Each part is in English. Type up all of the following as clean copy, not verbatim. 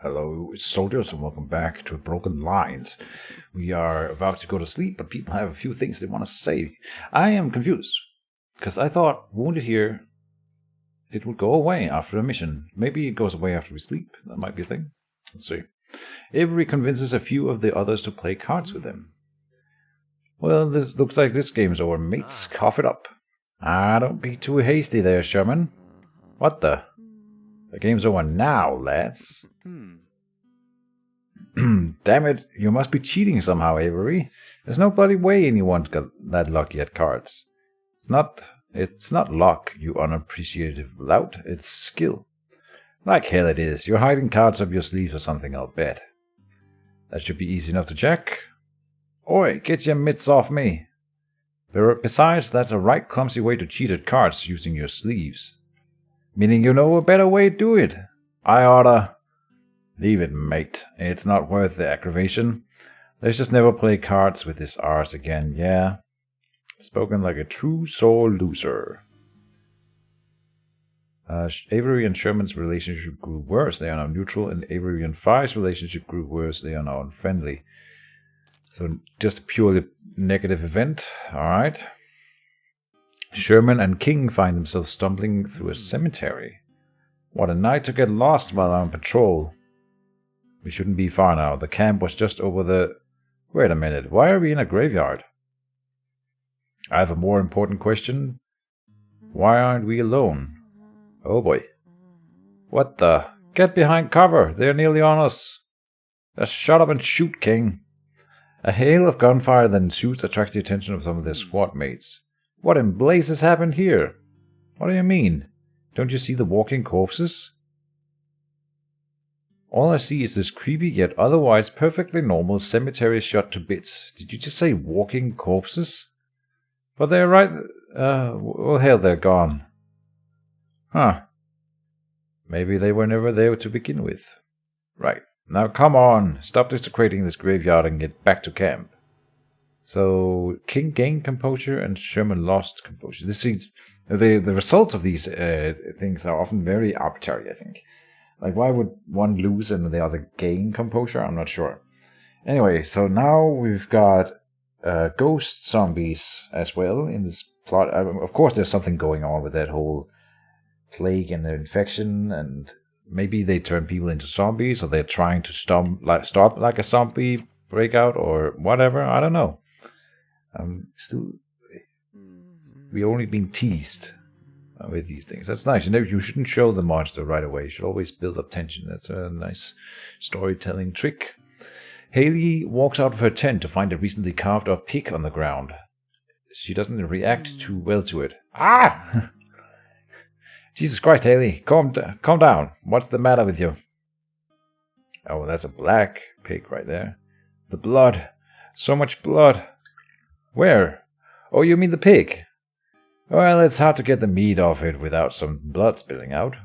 Hello, soldiers, and welcome back to Broken Lines. We are about to go to sleep, but people have a few things they want to say. I am confused, because I thought wounded here, it would go away after a mission. Maybe it goes away after we sleep. That might be a thing. Let's see. Avery convinces a few of the others to play cards with him. Well, this looks like this game's over, mates. Cough it up. Don't be too hasty there, Sherman. What the? The game's over now, lads. Damn it, you must be cheating somehow, Avery. There's no bloody way anyone got that lucky at cards. It's not luck, you unappreciative lout, it's skill. Like hell it is. You're hiding cards up your sleeves or something, I'll bet. That should be easy enough to check. Oi, get your mitts off me. Besides, that's a right clumsy way to cheat at cards using your sleeves. Meaning you know a better way to do it. I oughta... Leave it, mate. It's not worth the aggravation. Let's just never play cards with this arse again, yeah? Spoken like a true sore loser. Avery and Sherman's relationship grew worse. They are now neutral, and Avery and Five's relationship grew worse. They are now unfriendly. So just a purely negative event. Alright. Sherman and King find themselves stumbling through a cemetery. What a night to get lost while on patrol. We shouldn't be far now. The camp was just over the... Wait a minute. Why are we in a graveyard? I have a more important question. Why aren't we alone? Oh boy. What the? Get behind cover. They're nearly on us. Just shut up and shoot, King. A hail of gunfire that ensues attracts the attention of some of their squad mates. What in blazes happened here? What do you mean? Don't you see the walking corpses? All I see is this creepy yet otherwise perfectly normal cemetery shot to bits. Did you just say walking corpses? But they're right... well, hell, they're gone. Huh. Maybe they were never there to begin with. Right. Now come on. Stop desecrating this graveyard and get back to camp. So, King gained composure and Sherman lost composure. This seems... The results of these things are often very arbitrary, I think. Like, why would one lose and the other gain composure? I'm not sure. Anyway, so now we've got ghost zombies as well in this plot. Of course, there's something going on with that whole plague and the infection, and maybe they turn people into zombies, or they're trying to stop like a zombie breakout, or whatever. I don't know. We only been teased with these things. That's nice. You shouldn't show the monster right away. You should always build up tension. That's a nice storytelling trick. Haley walks out of her tent to find a recently carved up pig on the ground. She doesn't react too well to it. Ah! Jesus Christ, Haley. Calm down. What's the matter with you? Oh, that's a black pig right there. The blood. So much blood. Where? Oh, you mean the pig? Well, it's hard to get the meat off it without some blood spilling out.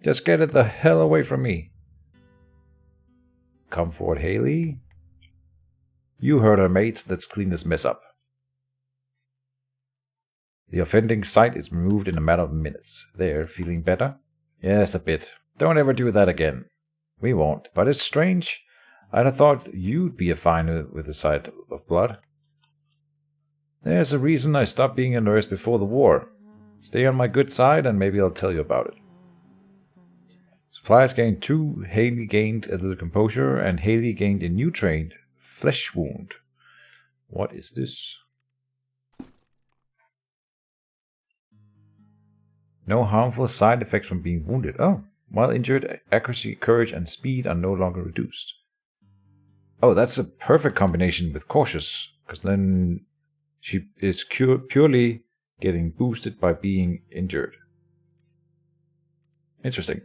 Just get it the hell away from me. Come forward, Haley. You heard her, mates. Let's clean this mess up. The offending sight is removed in a matter of minutes. There, feeling better? Yes, a bit. Don't ever do that again. We won't, but it's strange. I'd have thought you'd be fine with the sight of blood. There's a reason I stopped being a nurse before the war. Stay on my good side and maybe I'll tell you about it. Supplies gained 2, Haley gained a little composure, and Haley gained a new trained flesh wound. What is this? No harmful side effects from being wounded. Oh, while injured, accuracy, courage, and speed are no longer reduced. Oh, that's a perfect combination with cautious, because then she is purely getting boosted by being injured. Interesting.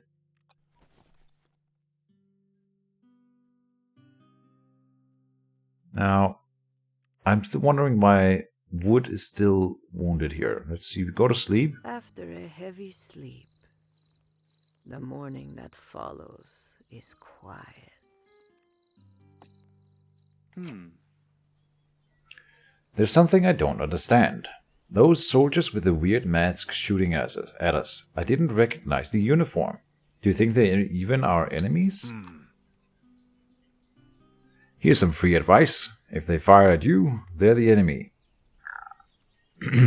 Now, I'm still wondering why Wood is still wounded here. Let's see, we go to sleep. After a heavy sleep, the morning that follows is quiet. There's something I don't understand. Those soldiers with the weird masks shooting at us. I didn't recognize the uniform. Do you think they even are enemies? Here's some free advice. If they fire at you, they're the enemy.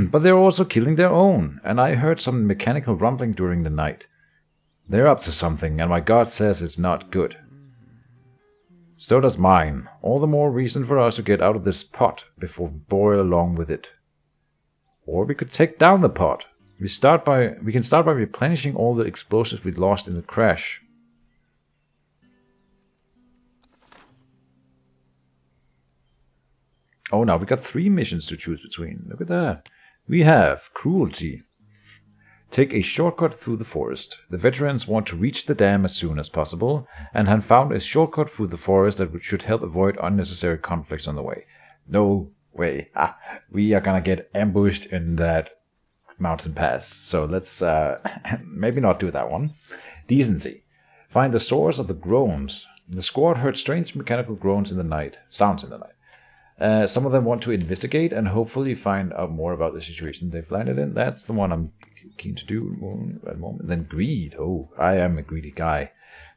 But they're also killing their own, and I heard some mechanical rumbling during the night. They're up to something, and my god says it's not good. So does mine. All the more reason for us to get out of this pot before we boil along with it. Or we could take down the pot. We can start by replenishing all the explosives we lost in the crash. Oh, now we got 3 missions to choose between. Look at that. We have cruelty. Take a shortcut through the forest. The veterans want to reach the dam as soon as possible, and have found a shortcut through the forest that should help avoid unnecessary conflicts on the way. No way. We are gonna get ambushed in that mountain pass. So let's maybe not do that one. Decency. Find the source of the groans. The squad heard strange mechanical groans in the night. Sounds in the night. Some of them want to investigate and hopefully find out more about the situation they've landed in. That's the one I'm keen to do at the moment. Then greed. Oh, I am a greedy guy.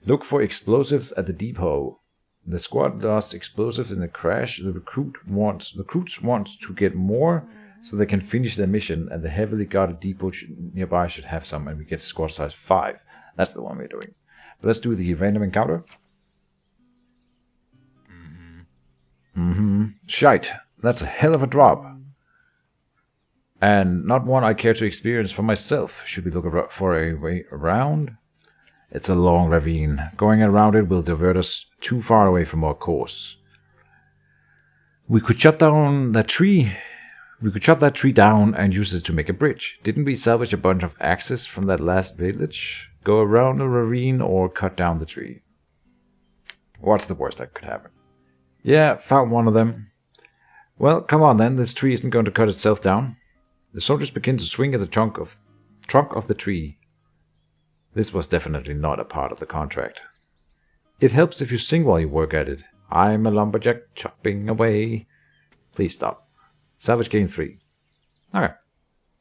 Look for explosives at the depot. The squad lost explosives in the crash. The recruits want to get more so they can finish their mission, and the heavily guarded depot nearby should have some, and we get squad size 5. That's the one we're doing. But let's do the random encounter. Shite. That's a hell of a drop. And not one I care to experience for myself. Should we look for a way around? It's a long ravine. Going around it will divert us too far away from our course. We could chop down that tree. We could chop that tree down and use it to make a bridge. Didn't we salvage a bunch of axes from that last village? Go around the ravine or cut down the tree? What's the worst that could happen? Yeah, found one of them. Well, come on then. This tree isn't going to cut itself down. The soldiers begin to swing at the trunk of the tree. This was definitely not a part of the contract. It helps if you sing while you work at it. I'm a lumberjack chopping away. Please stop. Salvage gain 3. Okay.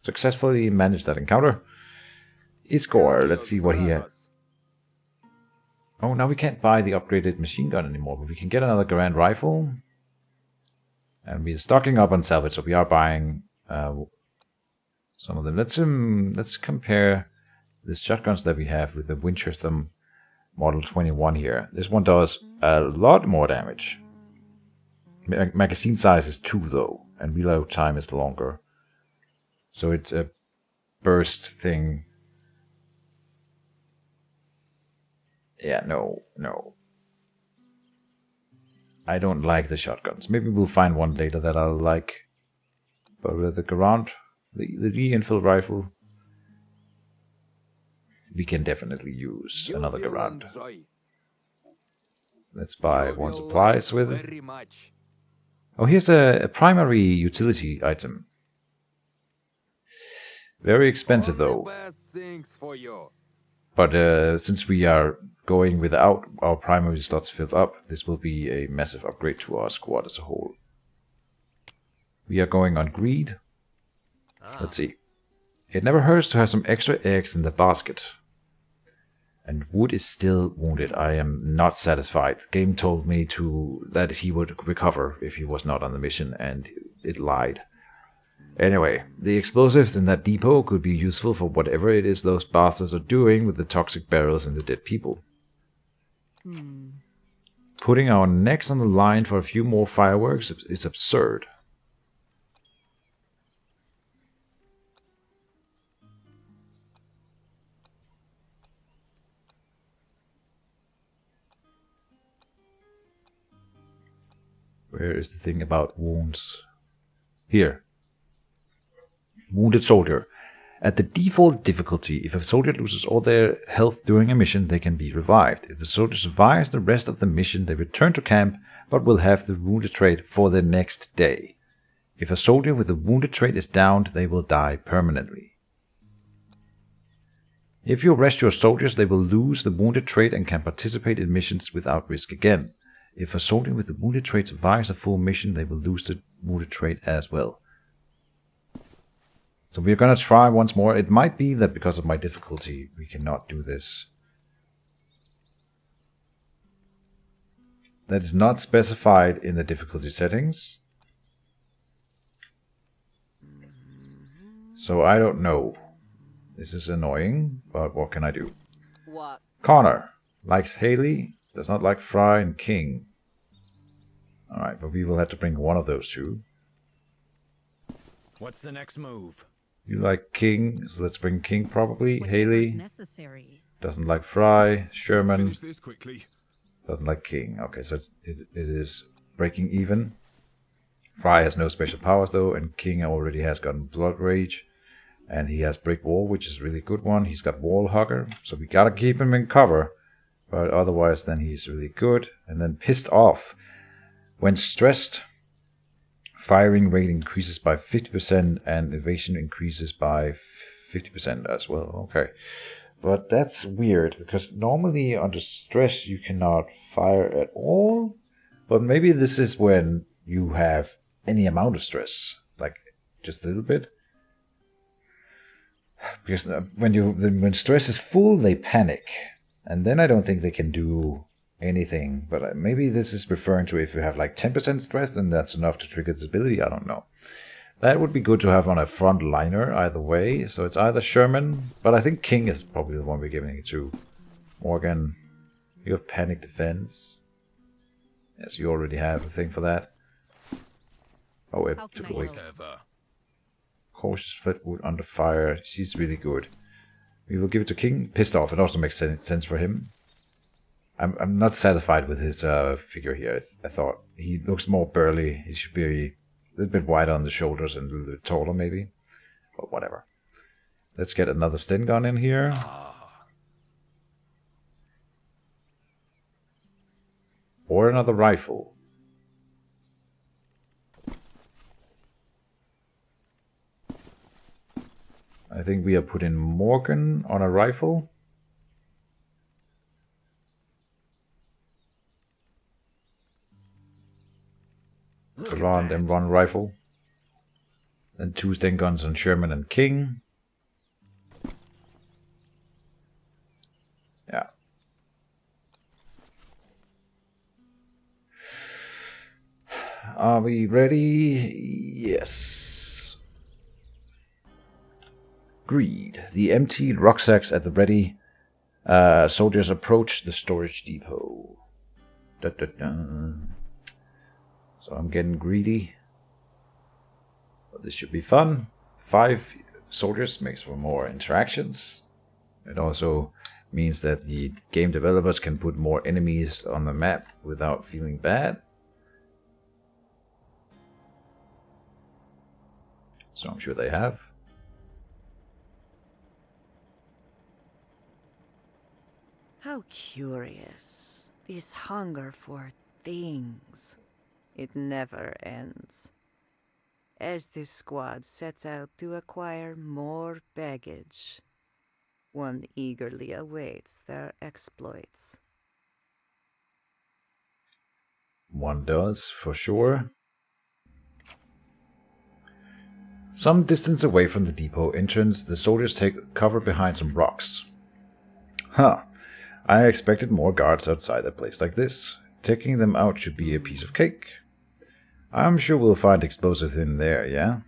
Successfully managed that encounter. Score. Let's see what he had. Oh, now we can't buy the upgraded machine gun anymore, but we can get another Grand Rifle. And we're stocking up on salvage, so we are buying some of them. Let's compare the shotguns that we have with the Winchester Model 21 here. This one does a lot more damage. Magazine size is 2 though, and reload time is longer. So it's a burst thing. Yeah, no. I don't like the shotguns. Maybe we'll find one later that I'll like. But with the Garand, the re-infill rifle, we can definitely use another Garand. Let's buy one supplies with it. Oh, here's a primary utility item. Very expensive though. But since we are going without our primary slots filled up, this will be a massive upgrade to our squad as a whole. We are going on greed. Let's see. It never hurts to have some extra eggs in the basket. And Wood is still wounded. I am not satisfied. The game told me that he would recover if he was not on the mission, and it lied. Anyway, the explosives in that depot could be useful for whatever it is those bastards are doing with the toxic barrels and the dead people. Putting our necks on the line for a few more fireworks is absurd. Where is the thing about wounds? Here. Wounded soldier. At the default difficulty, if a soldier loses all their health during a mission, they can be revived. If the soldier survives the rest of the mission, they return to camp, but will have the wounded trait for the next day. If a soldier with the wounded trait is downed, they will die permanently. If you rest your soldiers, they will lose the wounded trait and can participate in missions without risk again. If a soldier with the wounded trait survives a full mission, they will lose the wounded trait as well. So we're going to try once more. It might be that because of my difficulty, we cannot do this. that is not specified in the difficulty settings. So I don't know. This is annoying, but what can I do? What? Connor likes Haley, does not like Fry and King. Alright, but we will have to bring one of those two. What's the next move? You like King, so let's bring King probably. Haley necessary. doesn't like Fry. Sherman Finish this quickly. doesn't like King. Okay, so it is breaking even. Fry has no special powers though, and King already has gotten Blood Rage. And he has Brick Wall, which is a really good one. He's got Wall Hugger, so we gotta keep him in cover. But otherwise, then he's really good. And then Pissed Off. When stressed, firing rate increases by 50% and evasion increases by 50% as well. Okay. But that's weird, because normally under stress you cannot fire at all. But maybe this is when you have any amount of stress, like just a little bit. Because when stress is full, they panic. And then I don't think they can do anything. But maybe this is referring to if you have like 10% stress, then that's enough to trigger this ability. I don't know. That would be good to have on a front liner either way. So it's either Sherman, but I think King is probably the one we're giving it to. Morgan, you have Panic Defense. Yes, you already have a thing for that. Oh, it took away. Cautious Fleetwood under fire. She's really good. We will give it to King. Pissed Off. It also makes sense for him. I'm not satisfied with his figure here. I thought he looks more burly. He should be a little bit wider on the shoulders and a little bit taller maybe. But whatever. Let's get another Sten gun in here. Or another rifle. I think we have put in Morgan on a rifle. Around M1 rifle. Then 2 Sten guns on Sherman and King. Yeah. Are we ready? Yes. Greed. The emptied rucksacks at the ready. Soldiers approach the storage depot. Da, da, da. So I'm getting greedy. But this should be fun. 5 soldiers makes for more interactions. It also means that the game developers can put more enemies on the map without feeling bad. So I'm sure they have. How curious. This hunger for things. It never ends. As this squad sets out to acquire more baggage, one eagerly awaits their exploits. One does, for sure. Some distance away from the depot entrance, the soldiers take cover behind some rocks. Huh. I expected more guards outside a place like this. Taking them out should be a piece of cake. I'm sure we'll find explosives in there, yeah?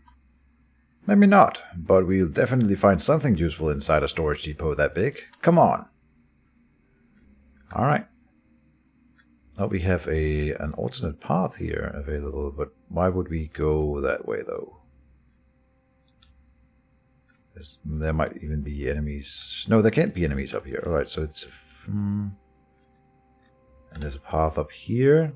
Maybe not, but we'll definitely find something useful inside a storage depot that big. Come on. Alright. Oh, we have an alternate path here available, but why would we go that way, though? There might even be enemies. No, there can't be enemies up here. Alright, so it's... and there's a path up here.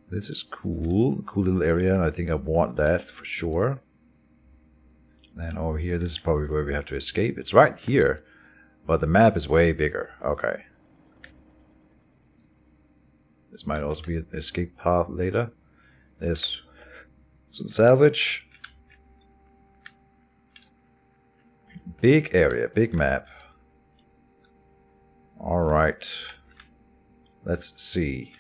This is cool. Cool little area. I think I want that for sure. And over here, this is probably where we have to escape. It's right here. But the map is way bigger. Okay. This might also be an escape path later. There's some salvage. Big area, big map. Alright. Let's see.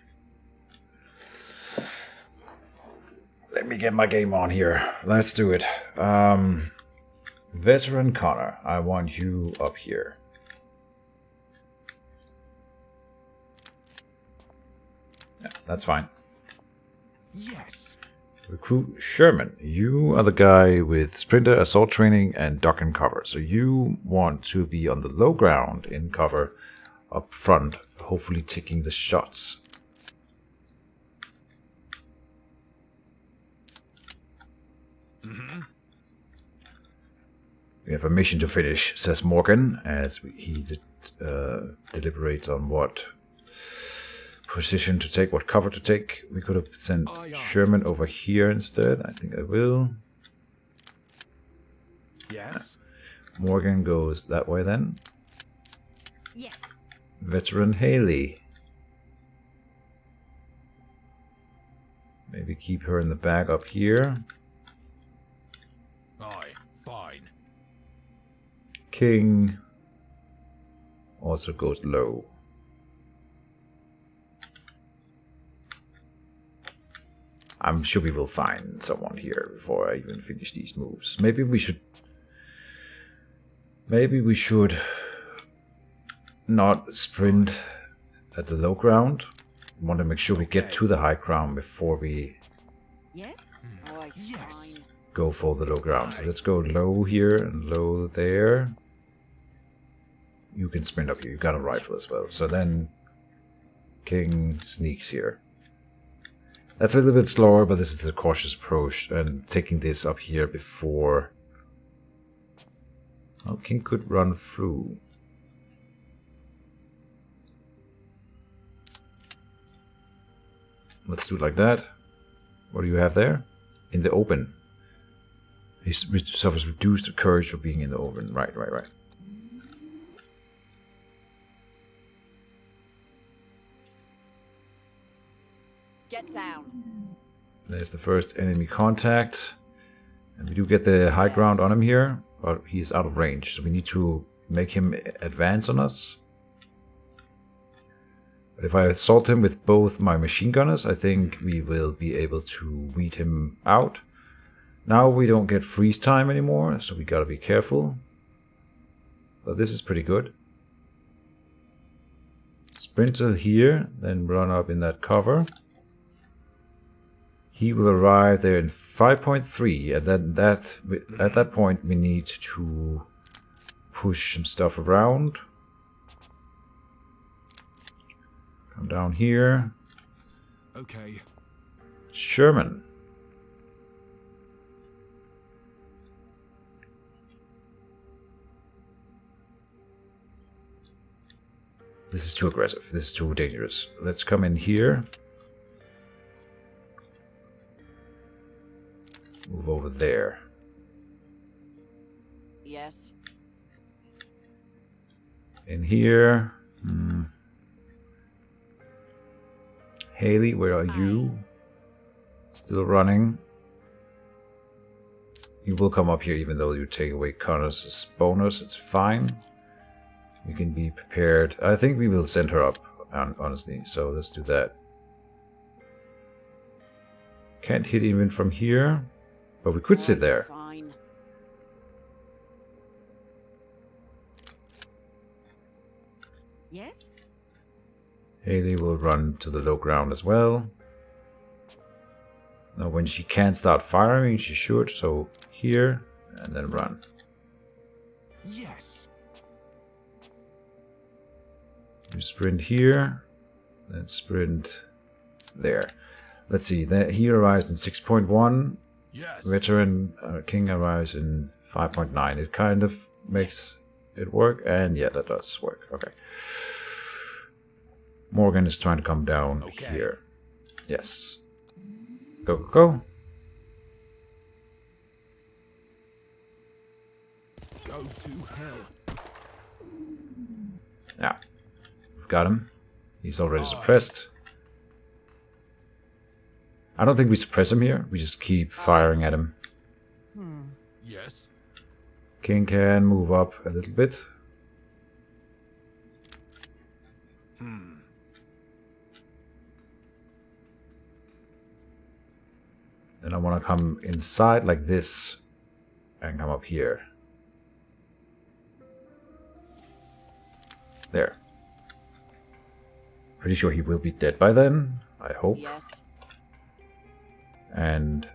Let me get my game on here. Let's do it. Veteran Connor, I want you up here. That's fine. Yes. Recruit Sherman. You are the guy with sprinter, assault training, and duck and cover. So you want to be on the low ground in cover up front, hopefully taking the shots. We have a mission to finish, says Morgan, as he deliberates on what position to take, what cover to take. We could have sent Sherman over here instead. I think I will. Yes. Morgan goes that way then. Yes. Veteran Haley. Maybe keep her in the back up here. Aye, fine. King also goes low. I'm sure we will find someone here before I even finish these moves. Maybe we should not sprint at the low ground. We want to make sure we get to the high ground before we Yes. Oh, Yes. go for the low ground. So let's go low here and low there. You can sprint up here. You got a rifle as well. So then King sneaks here. That's a little bit slower, but this is the cautious approach, and taking this up here before. Oh, King could run through. Let's do it like that. What do you have there? In the open. He suffers reduced courage for being in the open. Right. Get down. There's the first enemy contact. And we do get the high ground on him here, but he is out of range, so we need to make him advance on us. But if I assault him with both my machine gunners, I think we will be able to weed him out. Now we don't get freeze time anymore, so we gotta be careful. But this is pretty good. Sprint to here, then run up in that cover. He will arrive there in 5.3, and then at that point we need to push some stuff around. Come down here. Okay. Sherman. This is too aggressive. This is too dangerous. Let's come in here. Move over there. Yes. In here. Haley, where are you? Still running. You will come up here even though you take away Connor's bonus. It's fine. We can be prepared. I think we will send her up, honestly. So let's do that. Can't hit even from here. But we could sit there. Fine. Yes. Haley will run to the low ground as well. Now when she can't start firing, she should. So here, and then run. Yes. You sprint here, then sprint there. Let's see, he arrives in 6.1. Yes. Veteran King arrives in 5.9. It kind of makes it work, and yeah, that does work. Okay. Morgan is trying to come down here. Yes. Go, go, go. Go to hell. Yeah. We've got him. He's already suppressed. I don't think we suppress him here. We just keep firing at him. Yes. King can move up a little bit. Then I want to come inside like this and come up here. There. Pretty sure he will be dead by then. I hope. Yes. And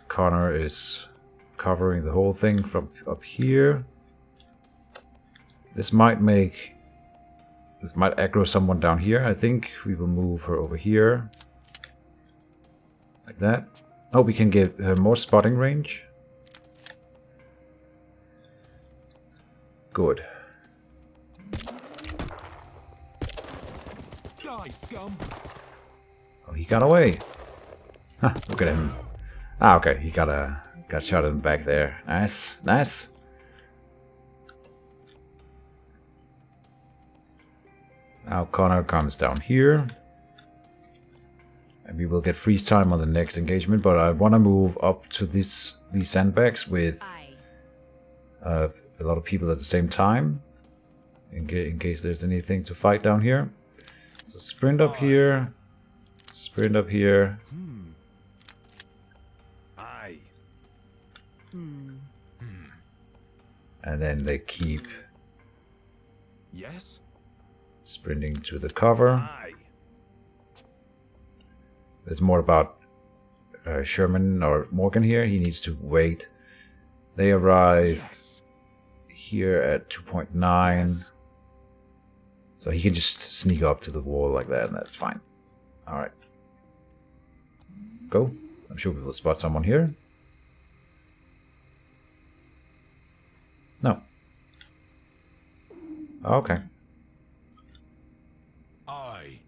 Connor is covering the whole thing from up here. This might aggro someone down here. I think we will move her over here. Like that. Oh, we can give her more spotting range. Good. Die, scum! Oh, he got away. Huh, look at him. Ah, okay, he got shot in the back there. Nice, nice. Now Connor comes down here. And we will get freeze time on the next engagement, but I want to move up to these sandbags with a lot of people at the same time. In case there's anything to fight down here. So sprint up here. Sprint up here. Aye. And then they keep Yes. sprinting to the cover. Aye. There's more about Sherman or Morgan here. He needs to wait. They arrive Yes. here at 2.9. Yes. So he can just sneak up to the wall like that, and that's fine. Alright. Go. I'm sure we will spot someone here. No. Okay. Aye.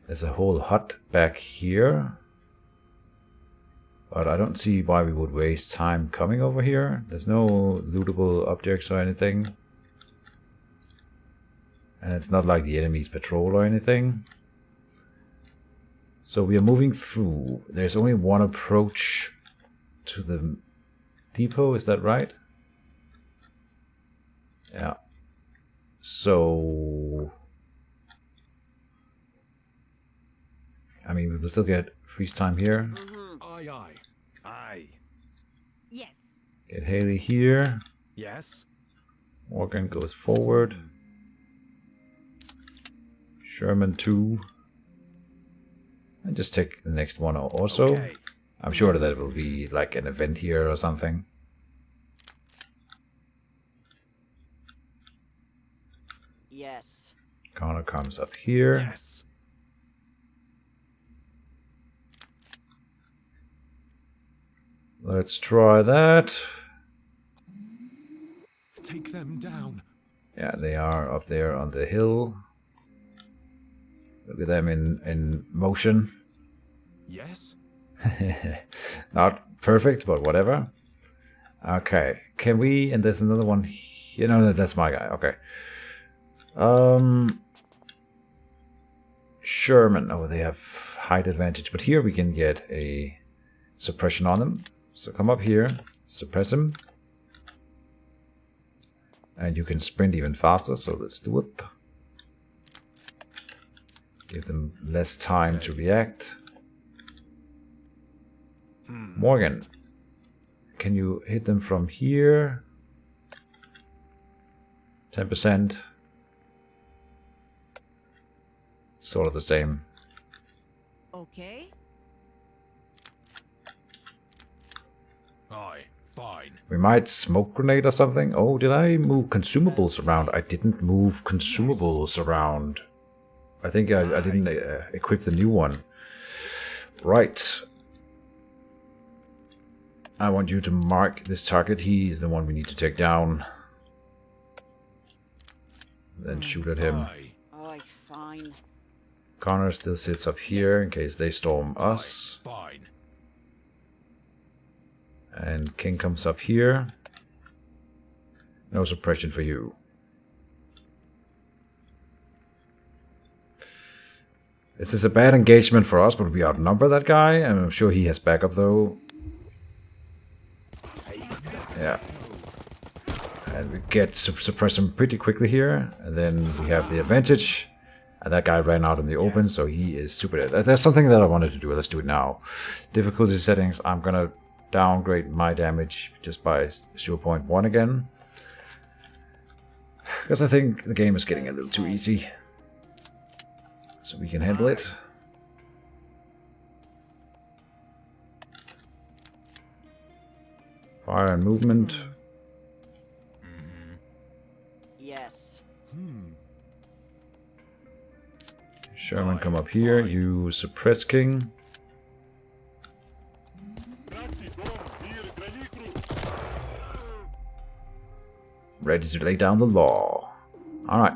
There's a whole hut back here. But I don't see why we would waste time coming over here. There's no lootable objects or anything. And it's not like the enemies patrol or anything. So we are moving through. There's only one approach to the depot, is that right? Yeah. So... I mean, we will still get freeze time here. Aye, aye. Aye. Yes. Get Haley here. Yes. Morgan goes forward. Sherman 2. And just take the next one also. Okay. I'm sure that it will be like an event here or something. Yes. Connor comes up here. Yes. Let's try that. Take them down. Yeah, they are up there on the hill. Look at them in motion. Yes. Not perfect, but whatever. Okay, can we... And there's another one here. No, that's my guy. Okay. Sherman. Oh, they have height advantage. But here we can get a suppression on them. So come up here. Suppress him. And you can sprint even faster. So let's do it. Give them less time to react. Morgan, can you hit them from here? 10%. Sort of the same. Okay. Aye. Fine. We might smoke grenade or something. Oh, did I move consumables around? I didn't move consumables around. I think I didn't equip the new one. Right. I want you to mark this target. He's the one we need to take down. Then shoot at him. Aye. Oh, fine. Connor still sits up here in case they storm us. Aye. Fine. And King comes up here. No suppression for you. This is a bad engagement for us, but we outnumber that guy. And I'm sure he has backup though. Yeah. And we get to suppress him pretty quickly here. And then we have the advantage. And that guy ran out in the open, so he is stupid. There's something that I wanted to do. Let's do it now. Difficulty settings. I'm gonna downgrade my damage just by 0.1 again. Because I think the game is getting a little too easy. so we can handle it. Fire and movement. Yes. Sherman, come up here. You suppress King. Ready to lay down the law. Alright.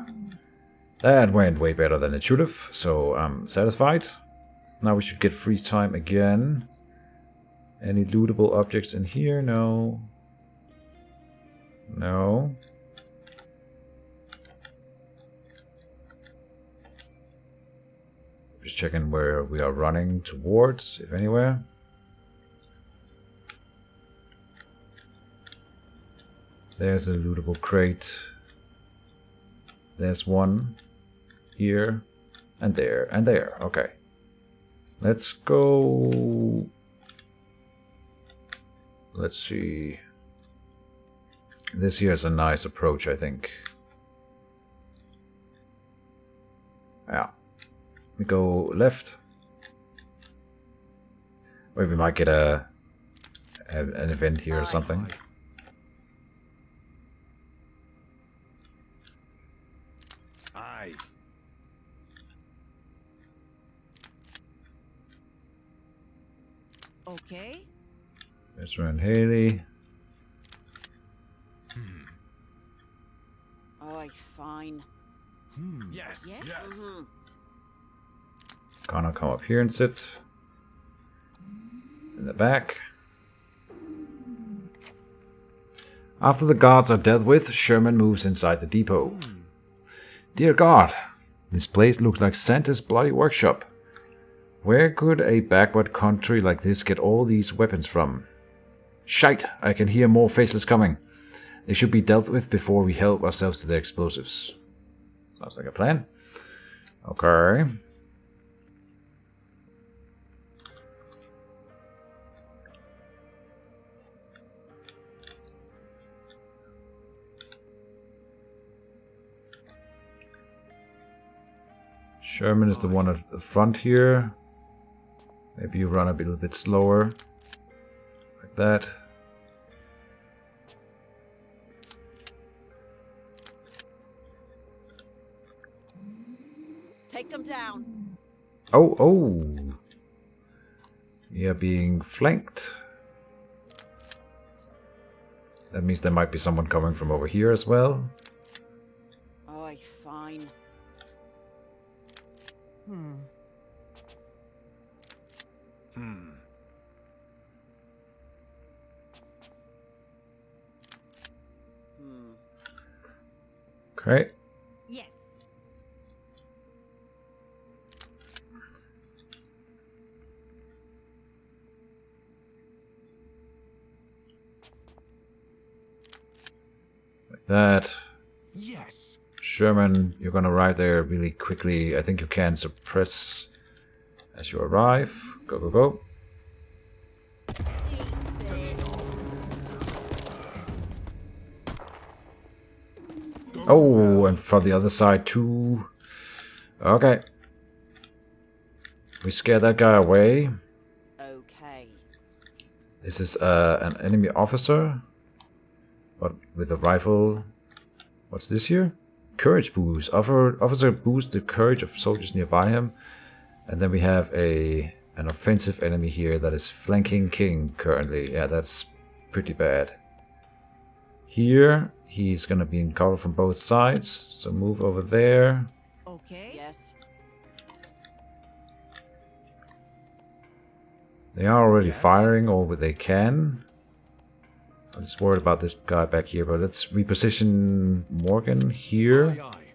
That went way better than it should have, so I'm satisfied. Now we should get freeze time again. Any lootable objects in here? No. No. Just checking where we are running towards, if anywhere. There's a lootable crate. There's one here and there and there. Okay. Let's go. Let's see. This here is a nice approach, I think. Yeah. We go left. Or we might get an event here or something. Aye. Okay. There's Ren Haley. Oh, fine. Yes. Yes? Yes. Gonna come up here and sit. In the back. After the guards are dealt with, Sherman moves inside the depot. Dear God, this place looks like Santa's bloody workshop. Where could a backward country like this get all these weapons from? Shite, I can hear more faces coming. They should be dealt with before we help ourselves to their explosives. Sounds like a plan. Okay. Sherman is the one at the front here. Maybe you run a little bit slower. Like that. Take them down. Oh, oh. We are being flanked. That means there might be someone coming from over here as well. Oh, fine. Okay. Yes. Like that. Yes. Sherman, you're gonna arrive there really quickly. I think you can suppress as you arrive. Go, go, go. Oh, and from the other side too. Okay. We scare that guy away. Okay. This is an enemy officer. But with a rifle. What's this here? Courage boost. Officer boosts the courage of soldiers nearby him. And then we have an offensive enemy here that is flanking King currently. Yeah, that's pretty bad. Here, he's gonna be in cover from both sides. So move over there. Okay. Yes. They are already Yes. firing all what they can. I'm just worried about this guy back here, but let's reposition Morgan here. Aye, aye.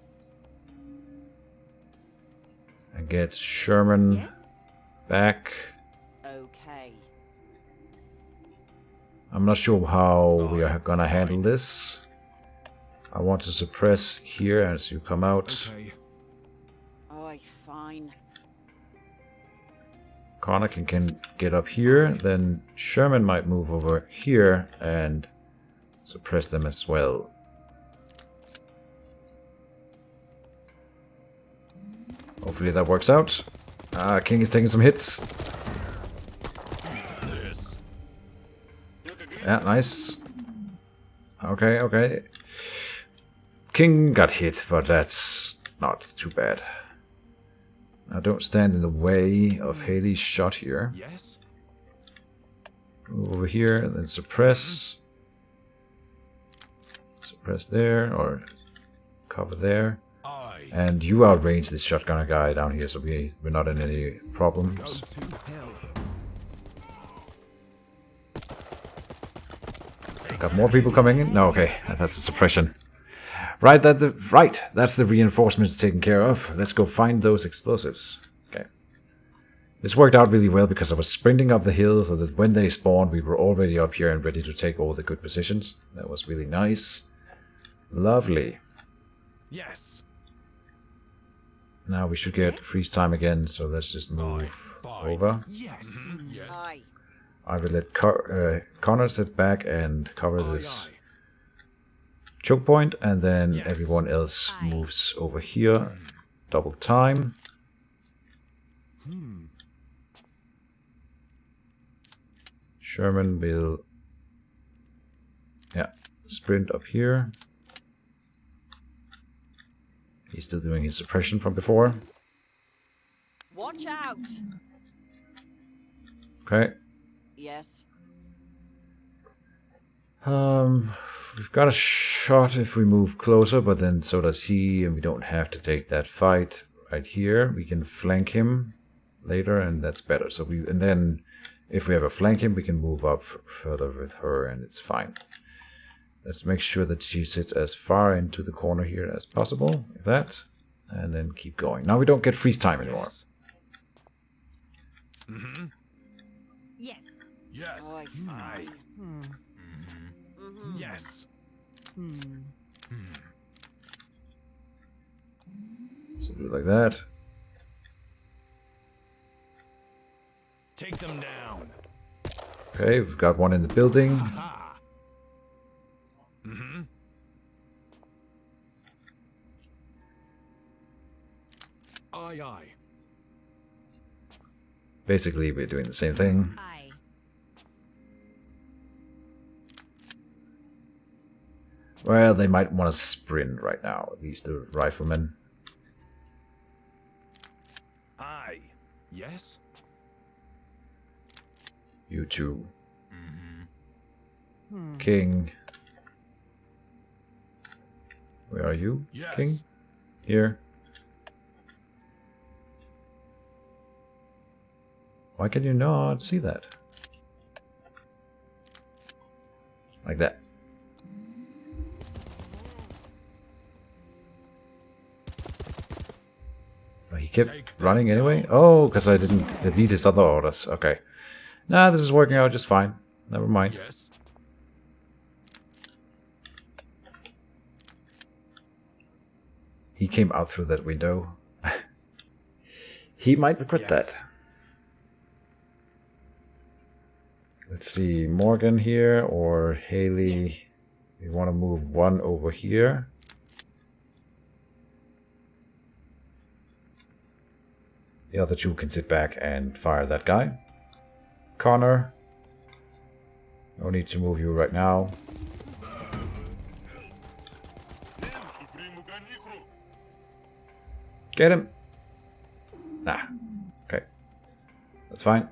And get Sherman Yes. back. Okay. I'm not sure how we are gonna handle this. I want to suppress here as you come out. Okay. Oh, fine. Connor can get up here, then Sherman might move over here and suppress them as well. Hopefully that works out. King is taking some hits. Yeah, nice. Okay, okay. King got hit, but that's not too bad. Now don't stand in the way of Haley's shot here. Yes. Move over here and then suppress. Suppress there, or cover there. I And you outrange this shotgunner guy down here, so we're not in any go problems. to hell. Got more people coming in? No, okay, that's the suppression. Right, that's the reinforcements taken care of. Let's go find those explosives. Okay. This worked out really well because I was sprinting up the hill so that when they spawned, we were already up here and ready to take all the good positions. That was really nice. Lovely. Yes. Now we should get freeze time again, so let's just move Fine. over. Yes. Yes. Aye. I will let Connor step back and cover this Aye. choke point, and then Yes. everyone else Aye. moves over here. Double time. Sherman will, yeah, sprint up here. He's still doing his suppression from before. Watch out! Okay. Yes. We've got a shot if we move closer, but then so does he, and we don't have to take that fight right here. We can flank him later, and that's better. So and then if we ever flank him, we can move up further with her, and it's fine. Let's make sure that she sits as far into the corner here as possible, like that, and then keep going. Now we don't get freeze time anymore. Yes. Mm-hmm. Yes. Yes. Aye. Aye. Mm-hmm. Yes. So do it like that. Take them down. Okay, we've got one in the building. Ha. Mm-hmm. Aye, aye. Basically, we're doing the same thing. Aye. Well, they might want to sprint right now, at least the riflemen. Aye. Yes. You two. Mm-hmm. King. Where are you, Yes. King? Here. Why can you not see that? Like that. Oh, he kept running anyway? Oh, because I didn't delete his other orders. Okay. Nah, this is working out just fine. Never mind. Yes. He came out through that window. He might regret Yes. that. Let's see, Morgan here or Haley. Yes. We want to move one over here. The other two can sit back and fire that guy. Connor. No need to move you right now. Get him. Nah. Okay. That's fine.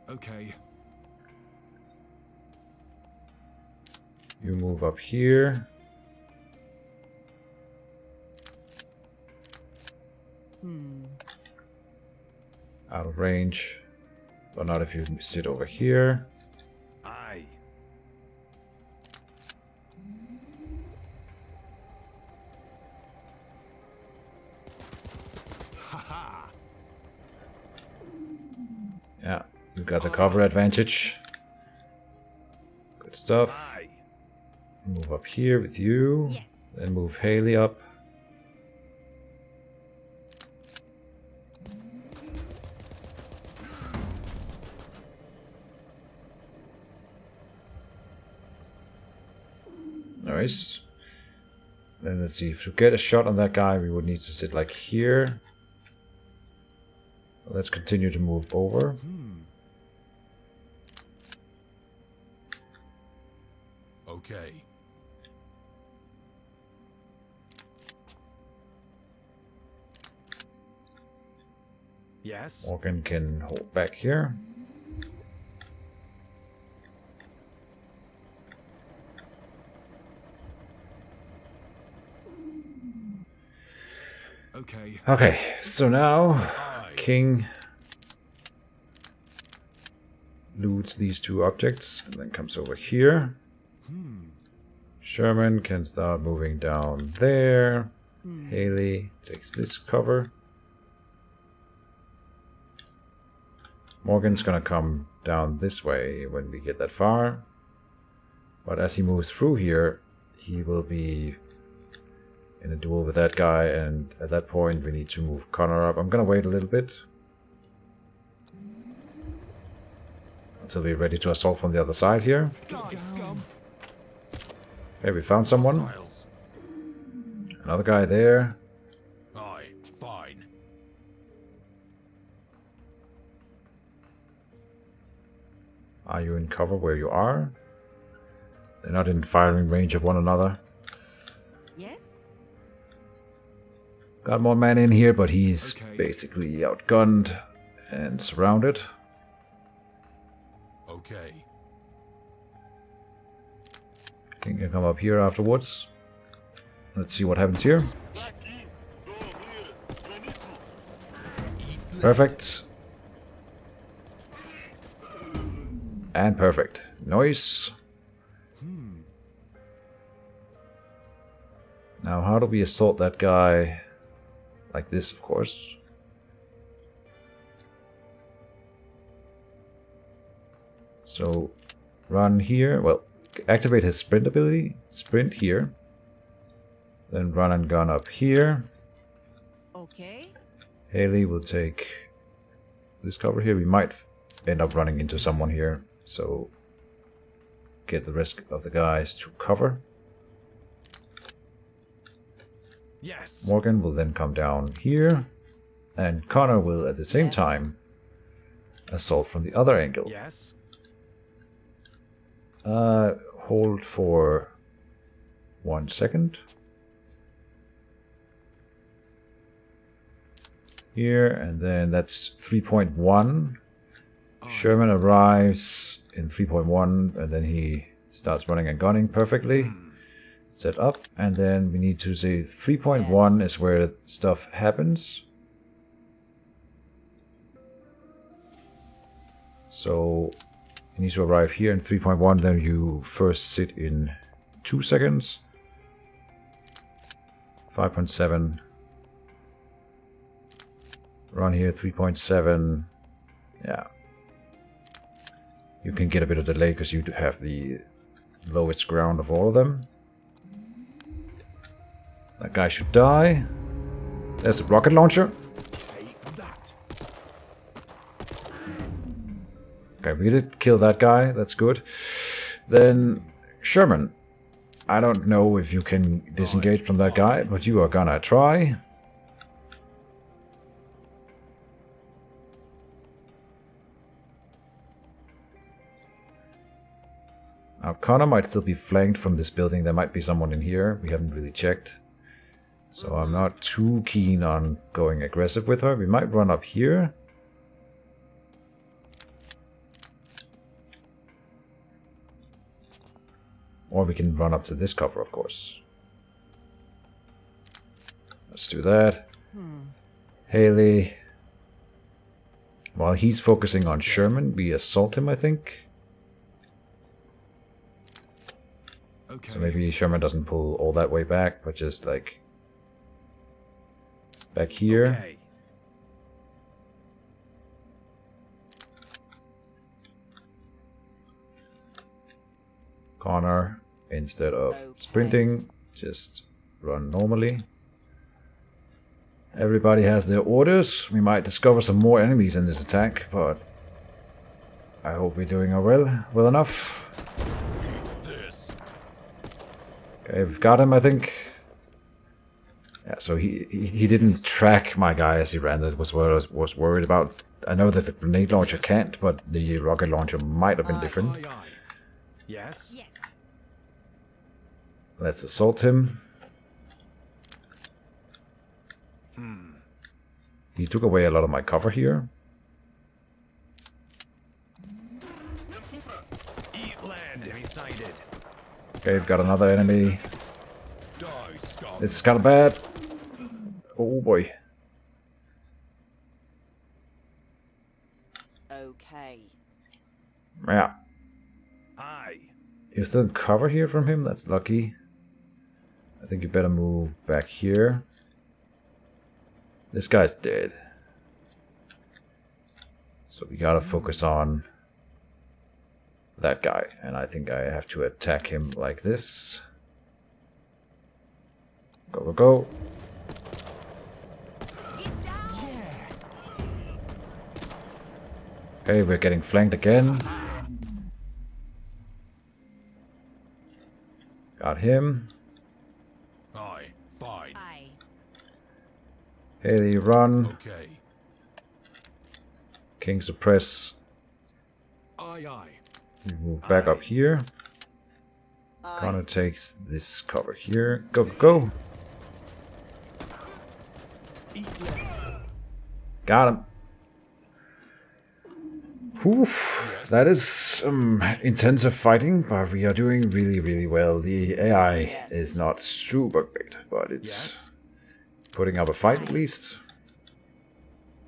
Okay. You move up here. Out of range. But not if you sit over here. Aye. Ha ha. Yeah, you got the cover advantage. Good stuff. Aye. Move up here with you. Yes. Then move Haley up. Nice. Then let's see, to get a shot on that guy, we would need to sit like here. Let's continue to move over. Okay. Yes. Morgan can hold back here. Okay. Okay, so now Aye. King loots these two objects and then comes over here. Sherman can start moving down there. Haley takes this cover. Morgan's gonna come down this way when we get that far. But as he moves through here, he will be in a duel with that guy, and at that point we need to move Connor up. I'm gonna wait a little bit until we're ready to assault from the other side here. Die, scum. Okay, we found someone. Files. Another guy there. Aye. Fine. Are you in cover where you are? They're not in firing range of one another. Yes. Got more men in here, but he's Okay. basically outgunned and surrounded. Okay. King can come up here afterwards. Let's see what happens here. Perfect. And perfect. Nice. Now, how do we assault that guy? Like this, of course. So, run here. Well, activate his sprint ability. Sprint here. Then run and gun up here. Okay. Haley will take this cover here. We might end up running into someone here. So, get the rest of the guys to cover. Yes. Morgan will then come down here, and Connor will at the same Yes. time assault from the other angle. Yes. Hold for 1 second. Here, and then that's 3.1. Sherman arrives in 3.1, and then he starts running and gunning perfectly. Set up, and then we need to say 3.1 is where stuff happens. So you need to arrive here in 3.1, then you first sit in 2 seconds. 5.7. Run here 3.7. Yeah. You can get a bit of delay because you have the lowest ground of all of them. That guy should die. There's a rocket launcher. Take that. Okay, we did kill that guy. That's good. Then Sherman. I don't know if you can disengage from that guy, but you are gonna try. Now Connor might still be flanked from this building. There might be someone in here. We haven't really checked. So I'm not too keen on going aggressive with her. We might run up here. Or we can run up to this cover, of course. Let's do that. Haley. While he's focusing on Sherman, we assault him, I think. Okay. So maybe Sherman doesn't pull all that way back, but just like back here. Okay. Connor, instead of Okay. sprinting, just run normally. Everybody has their orders. We might discover some more enemies in this attack, but I hope we're doing well enough. Eat this. Okay, we've got him, I think. Yeah, so he didn't track my guy as he ran. That was what I was worried about. I know that the grenade launcher can't, but the rocket launcher might have been different. Aye, aye. Yes. Yes. Let's assault him. He took away a lot of my cover here. Eat land. Enemy sighted. Okay, we've got another enemy. Die, stop. This is kind of bad. Oh boy. Okay. Yeah. Aye. You're still in cover here from him? That's lucky. I think you better move back here. This guy's dead. So we gotta focus on that guy. And I think I have to attack him like this. Go, go, go. Okay, we're getting flanked again. Got him. Aye. Fine. Aye. Haley, run. Okay. King suppress. Aye, aye. We move back up here. Aye. Connor takes this cover here. Go, go, go. Eat land. Got him. Whew. That is intensive fighting, but we are doing really, really well. The AI is not super great, but it's Yes. putting up a fight at least.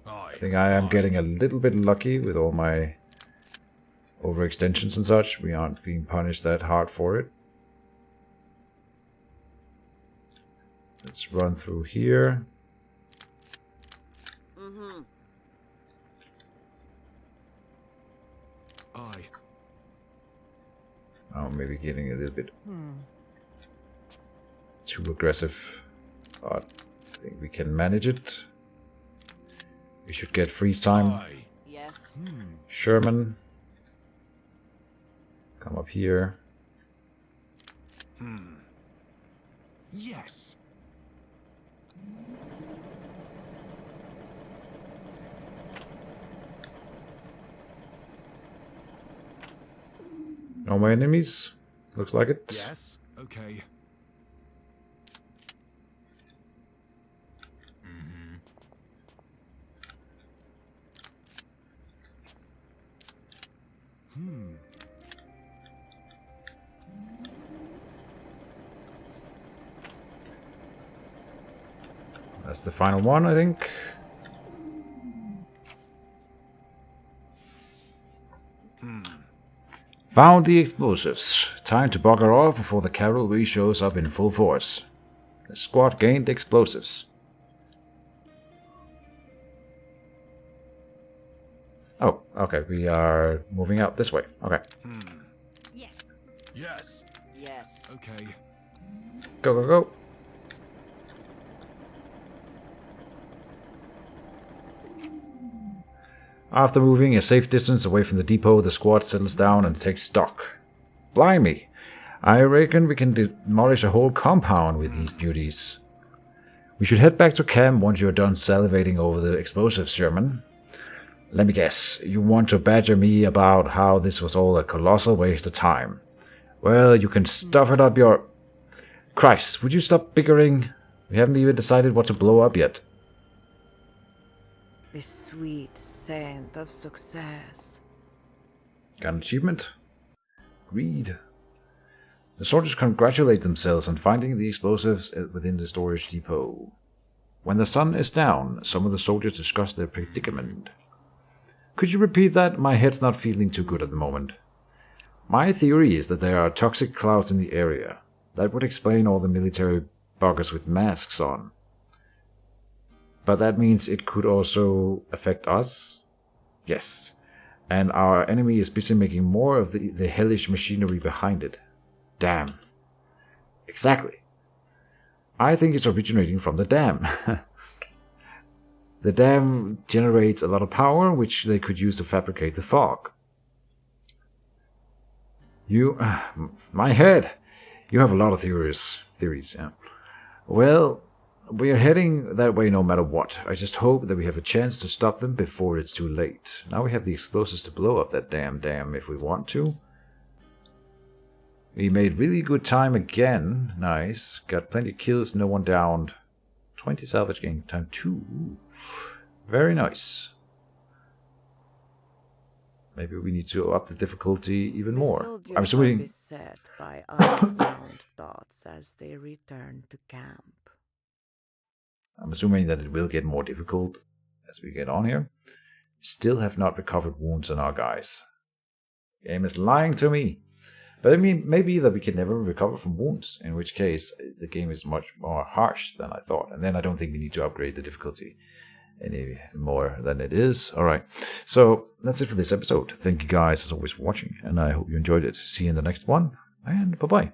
Aye. I think I am getting a little bit lucky with all my overextensions and such. We aren't being punished that hard for it. Let's run through here. Mm-hmm. Aye. Oh, maybe getting a little bit too aggressive. But I think we can manage it. We should get freeze time. Aye. Yes. Sherman. Come up here. Yes. No more enemies. Looks like it. Yes. Okay. That's the final one, I think. Found the explosives. Time to bugger off before the cavalry shows up in full force. The squad gained explosives. Oh, okay, we are moving out this way. Okay, Yes. Yes. Yes. Okay. go, go, go. After moving a safe distance away from the depot, the squad settles down and takes stock. Blimey, I reckon we can demolish a whole compound with these beauties. We should head back to camp once you're done salivating over the explosives, Sherman. Let me guess, you want to badger me about how this was all a colossal waste of time. Well, you can stuff it up your... Christ, would you stop bickering? We haven't even decided what to blow up yet. The sweet scent of success. Got an achievement? Read. The soldiers congratulate themselves on finding the explosives within the storage depot. When the sun is down, some of the soldiers discuss their predicament. Could you repeat that? My head's not feeling too good at the moment. My theory is that there are toxic clouds in the area. That would explain all the military buggers with masks on. But that means it could also affect us? Yes. And our enemy is busy making more of the hellish machinery behind it. Damn. Exactly. I think it's originating from the dam. The dam generates a lot of power, which they could use to fabricate the fog. My head! You have a lot of theories, yeah. Well, We are heading that way no matter what. I just hope that we have a chance to stop them before it's too late. Now we have the explosives to blow up that damn dam if we want to. We made really good time again. Nice. Got plenty of kills, no one downed. 20 salvage gain time 2. Ooh. Very nice. Maybe we need to up the difficulty even more. Soldiers I'm assuming. are beset by unsound thoughts as they return to camp. I'm assuming that it will get more difficult as we get on here. Still have not recovered wounds on our guys. Game is lying to me. But I mean, maybe that we can never recover from wounds, in which case the game is much more harsh than I thought. And then I don't think we need to upgrade the difficulty any more than it is. Alright, so that's it for this episode. Thank you guys as always for watching, and I hope you enjoyed it. See you in the next one, and bye-bye.